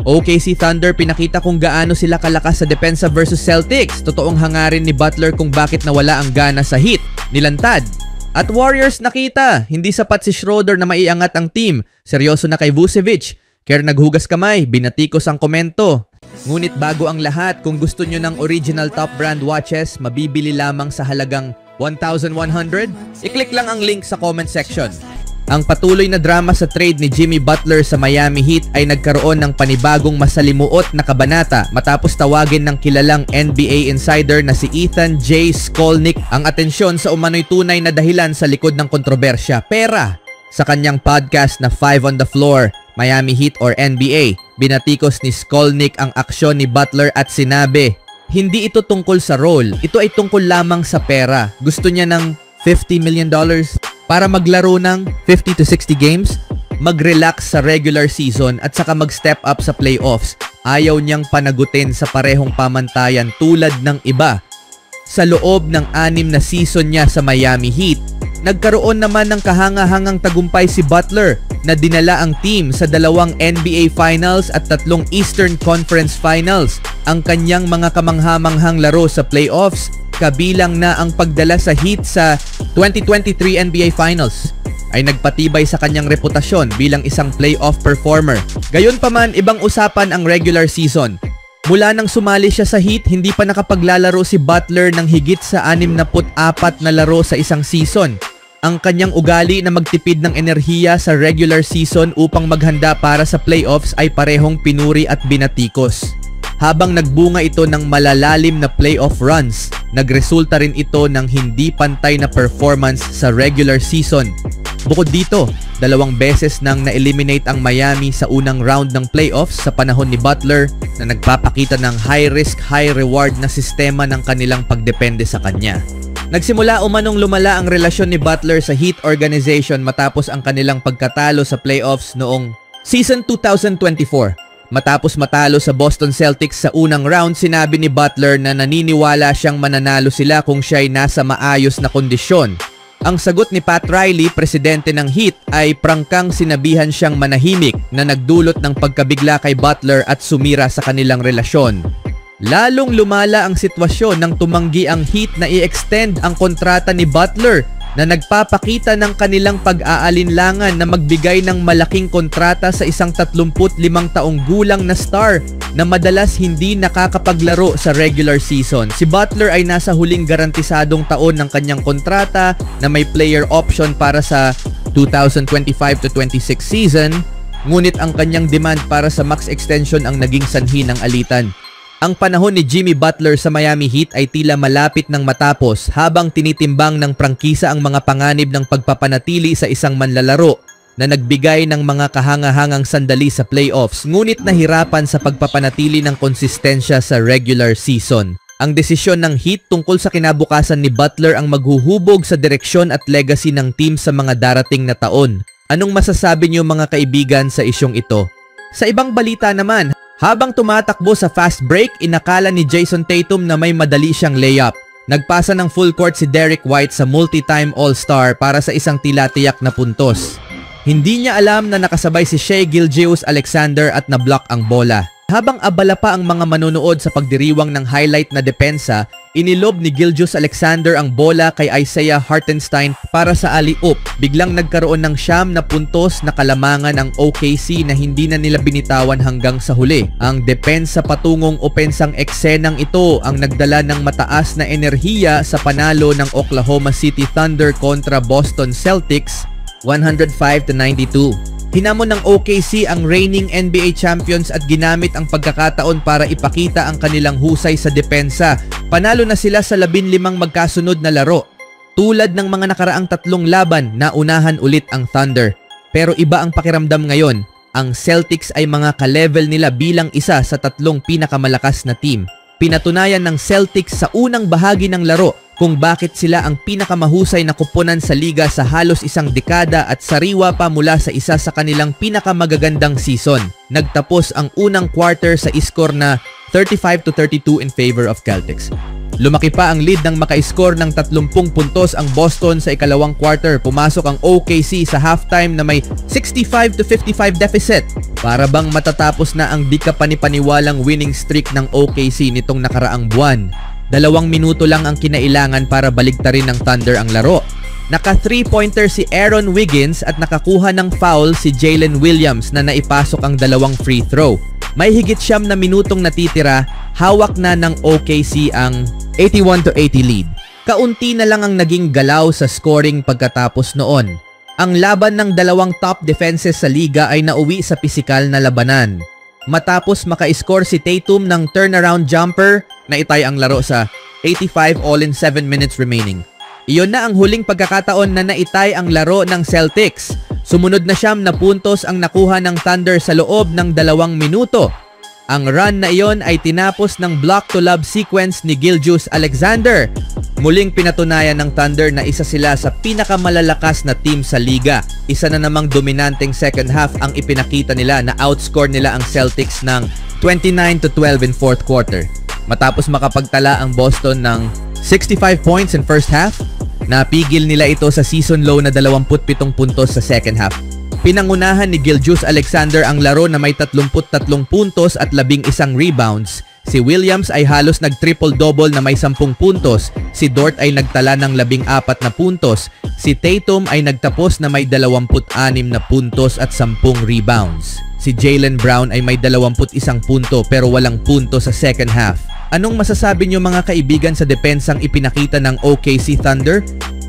OKC Thunder pinakita kung gaano sila kalakas sa depensa versus Celtics. Totoong hangarin ni Butler kung bakit nawala ang gana sa Heat. Nilantad. At Warriors nakita, hindi sapat si Schroeder na maiangat ang team. Seryoso na kay Vucevic. Kaya naghugas kamay, binatikos ang komento. Ngunit bago ang lahat, kung gusto nyo ng original top brand watches, mabibili lamang sa halagang 1,100? I-click lang ang link sa comment section. Ang patuloy na drama sa trade ni Jimmy Butler sa Miami Heat ay nagkaroon ng panibagong masalimuot na kabanata matapos tawagin ng kilalang NBA insider na si Ethan J. Skolnick ang atensyon sa umano'y tunay na dahilan sa likod ng kontrobersya, pera. Sa kanyang podcast na 5 on the Floor, Miami Heat or NBA, binatikos ni Skolnick ang aksyon ni Butler at sinabi, hindi ito tungkol sa role, ito ay tungkol lamang sa pera. Gusto niya ng $50 million para maglaro ng 50 to 60 games, mag-relax sa regular season at saka mag-step up sa playoffs. Ayaw niyang panagutin sa parehong pamantayan tulad ng iba. Sa loob ng 6 na season niya sa Miami Heat, nagkaroon naman ng kahanga-hangang tagumpay si Butler na dinala ang team sa 2 NBA Finals at 3 Eastern Conference Finals. Ang kanyang mga kamangha-manghang laro sa playoffs, kabilang na ang pagdala sa Heat sa 2023 NBA Finals, ay nagpatibay sa kanyang reputasyon bilang isang playoff performer. Gayunpaman, ibang usapan ang regular season. Mula nang sumali siya sa Heat, hindi pa nakapaglalaro si Butler ng higit sa 64 na laro sa isang season. Ang kanyang ugali na magtipid ng enerhiya sa regular season upang maghanda para sa playoffs ay parehong pinuri at binatikos. Habang nagbunga ito ng malalalim na playoff runs, nagresulta rin ito ng hindi pantay na performance sa regular season. Bukod dito, 2 beses nang na-eliminate ang Miami sa unang round ng playoffs sa panahon ni Butler na nagpapakita ng high-risk, high-reward na sistema ng kanilang pagdepende sa kanya. Nagsimula umanong lumala ang relasyon ni Butler sa Heat organization matapos ang kanilang pagkatalo sa playoffs noong season 2024. Matapos matalo sa Boston Celtics sa unang round, sinabi ni Butler na naniniwala siyang mananalo sila kung siya'y nasa maayos na kondisyon. Ang sagot ni Pat Riley, presidente ng Heat, ay prangkang sinabihan siyang manahimik na nagdulot ng pagkabigla kay Butler at sumira sa kanilang relasyon. Lalong lumala ang sitwasyon nang tumanggi ang Heat na i-extend ang kontrata ni Butler na nagpapakita ng kanilang pag-aalinlangan na magbigay ng malaking kontrata sa isang 35 taong gulang na star na madalas hindi nakakapaglaro sa regular season. Si Butler ay nasa huling garantisadong taon ng kanyang kontrata na may player option para sa 2025-26 season, ngunit ang kanyang demand para sa max extension ang naging sanhi ng alitan. Ang panahon ni Jimmy Butler sa Miami Heat ay tila malapit ng matapos habang tinitimbang ng prangkisa ang mga panganib ng pagpapanatili sa isang manlalaro na nagbigay ng mga kahanga-hangang sandali sa playoffs ngunit nahirapan sa pagpapanatili ng konsistensya sa regular season. Ang desisyon ng Heat tungkol sa kinabukasan ni Butler ang maghuhubog sa direksyon at legacy ng team sa mga darating na taon. Anong masasabi niyo mga kaibigan sa isyong ito? Sa ibang balita naman, habang tumatakbo sa fast break, inakala ni Jason Tatum na may madali siyang layup. Nagpasa ng full court si Derek White sa multi-time All-Star para sa isang tila-tiyak na puntos. Hindi niya alam na nakasabay si Shai Gilgeous-Alexander at na-block ang bola. Habang abala pa ang mga manonood sa pagdiriwang ng highlight na depensa, inilob ni Gilgeous-Alexander ang bola kay Isaiah Hartenstein para sa alley-oop. Biglang nagkaroon ng 9 na puntos na kalamangan ang OKC na hindi na nila binitawan hanggang sa huli. Ang depensa patungong opensang eksenang ito ang nagdala ng mataas na enerhiya sa panalo ng Oklahoma City Thunder kontra Boston Celtics 105-92. Hinamon ng OKC ang reigning NBA champions at ginamit ang pagkakataon para ipakita ang kanilang husay sa depensa. Panalo na sila sa 15 magkasunod na laro. Tulad ng mga nakaraang 3 laban, naunahan ulit ang Thunder. Pero iba ang pakiramdam ngayon. Ang Celtics ay mga ka-level nila bilang isa sa 3 pinakamalakas na team. Pinatunayan ng Celtics sa unang bahagi ng laro kung bakit sila ang pinakamahusay na kuponan sa liga sa halos isang dekada at sariwa pa mula sa isa sa kanilang pinakamagagandang season. Nagtapos ang unang quarter sa iskor na 35-32 in favor of Celtics. Lumaki pa ang lead nang maka-score ng 30 puntos ang Boston sa ikalawang quarter. Pumasok ang OKC sa halftime na may 65-55 deficit. Para bang matatapos na ang di kapanipaniwalang winning streak ng OKC nitong nakaraang buwan. 2 minuto lang ang kinailangan para baligtarin ng Thunder ang laro. Naka 3-pointer si Aaron Wiggins at nakakuha ng foul si Jalen Williams na naipasok ang 2 free throw. May higit 9 na minutong natitira, hawak na ng OKC ang 81-80 lead. Kaunti na lang ang naging galaw sa scoring pagkatapos noon. Ang laban ng 2 top defenses sa liga ay nauwi sa pisikal na labanan. Matapos maka-score si Tatum ng turnaround jumper, naitay ang laro sa 85 all in 7 minutes remaining. Iyon na ang huling pagkakataon na naitay ang laro ng Celtics. Sumunod na 9 na puntos ang nakuha ng Thunder sa loob ng 2 minuto. Ang run na iyon ay tinapos ng block-to-lob sequence ni Gilgeous-Alexander. Muling pinatunayan ng Thunder na isa sila sa pinakamalalakas na team sa liga. Isa na namang dominanteng second half ang ipinakita nila na outscore nila ang Celtics ng 29-12 in fourth quarter. Matapos makapagtala ang Boston ng 65 points in first half, napigil nila ito sa season low na 27 puntos sa second half. Pinangunahan ni Gilgeous-Alexander ang laro na may 33 puntos at 11 rebounds. Si Williams ay halos nag-triple-double na may 10 puntos. Si Dort ay nagtala ng 14 na puntos. Si Tatum ay nagtapos na may 26 na puntos at 10 rebounds. Si Jaylen Brown ay may 21 punto pero walang punto sa second half. Anong masasabi niyo mga kaibigan sa depensang ipinakita ng OKC Thunder?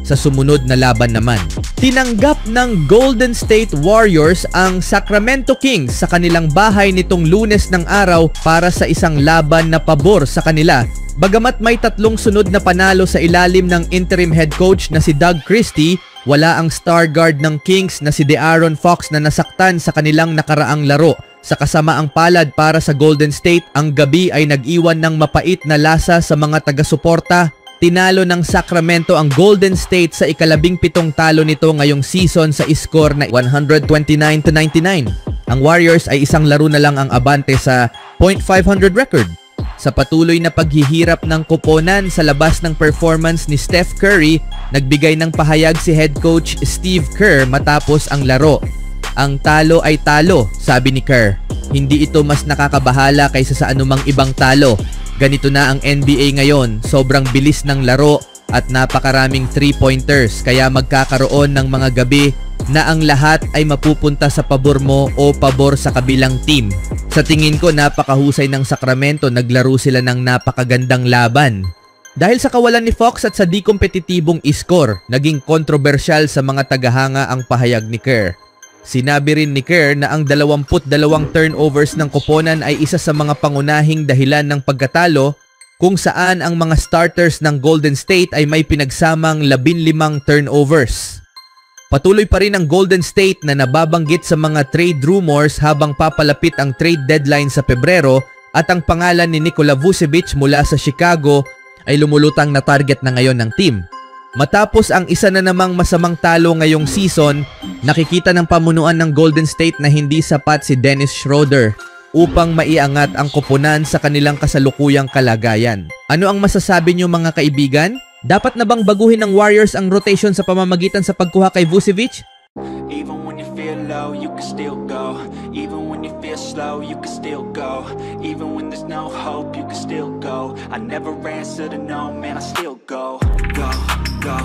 Sa sumunod na laban naman, tinanggap ng Golden State Warriors ang Sacramento Kings sa kanilang bahay nitong Lunes ng araw para sa isang laban na pabor sa kanila. Bagamat may 3 sunod na panalo sa ilalim ng interim head coach na si Doug Christie, wala ang star guard ng Kings na si De'Aaron Fox na nasaktan sa kanilang nakaraang laro. Sa kasamaang palad para sa Golden State, ang gabi ay nag-iwan ng mapait na lasa sa mga taga-suporta. Tinalo ng Sacramento ang Golden State sa ika-17 talo nito ngayong season sa score na 129-99. Ang Warriors ay isang laro na lang ang abante sa .500 record. Sa patuloy na paghihirap ng koponan sa labas ng performance ni Steph Curry, nagbigay ng pahayag si head coach Steve Kerr matapos ang laro. Ang talo ay talo, sabi ni Kerr. Hindi ito mas nakakabahala kaysa sa anumang ibang talo. Ganito na ang NBA ngayon, sobrang bilis ng laro at napakaraming 3-pointers kaya magkakaroon ng mga gabi na ang lahat ay mapupunta sa pabor mo o pabor sa kabilang team. Sa tingin ko napakahusay ng Sacramento, naglaro sila ng napakagandang laban. Dahil sa kawalan ni Fox at sa di kompetitibong score, naging kontrobersyal sa mga tagahanga ang pahayag ni Kerr. Sinabi rin ni Kerr na ang 22 turnovers ng koponan ay isa sa mga pangunahing dahilan ng pagkatalo, kung saan ang mga starters ng Golden State ay may pinagsamang 15 turnovers. Patuloy pa rin ang Golden State na nababanggit sa mga trade rumors habang papalapit ang trade deadline sa Pebrero, at ang pangalan ni Nikola Vucevic mula sa Chicago ay lumulutang na target na ngayon ng team. Matapos ang isa na namang masamang talo ngayong season, nakikita ng pamunuan ng Golden State na hindi sapat si Dennis Schroeder upang maiangat ang koponan sa kanilang kasalukuyang kalagayan. Ano ang masasabi niyo mga kaibigan? Dapat na bang baguhin ng Warriors ang rotation sa pamamagitan sa pagkuha kay Vucevic? Even when you feel low, you can still go. Even when you feel slow, you can still go. Even when there's no hope, you can still go. I never answer to no, man, I still go. Go, go.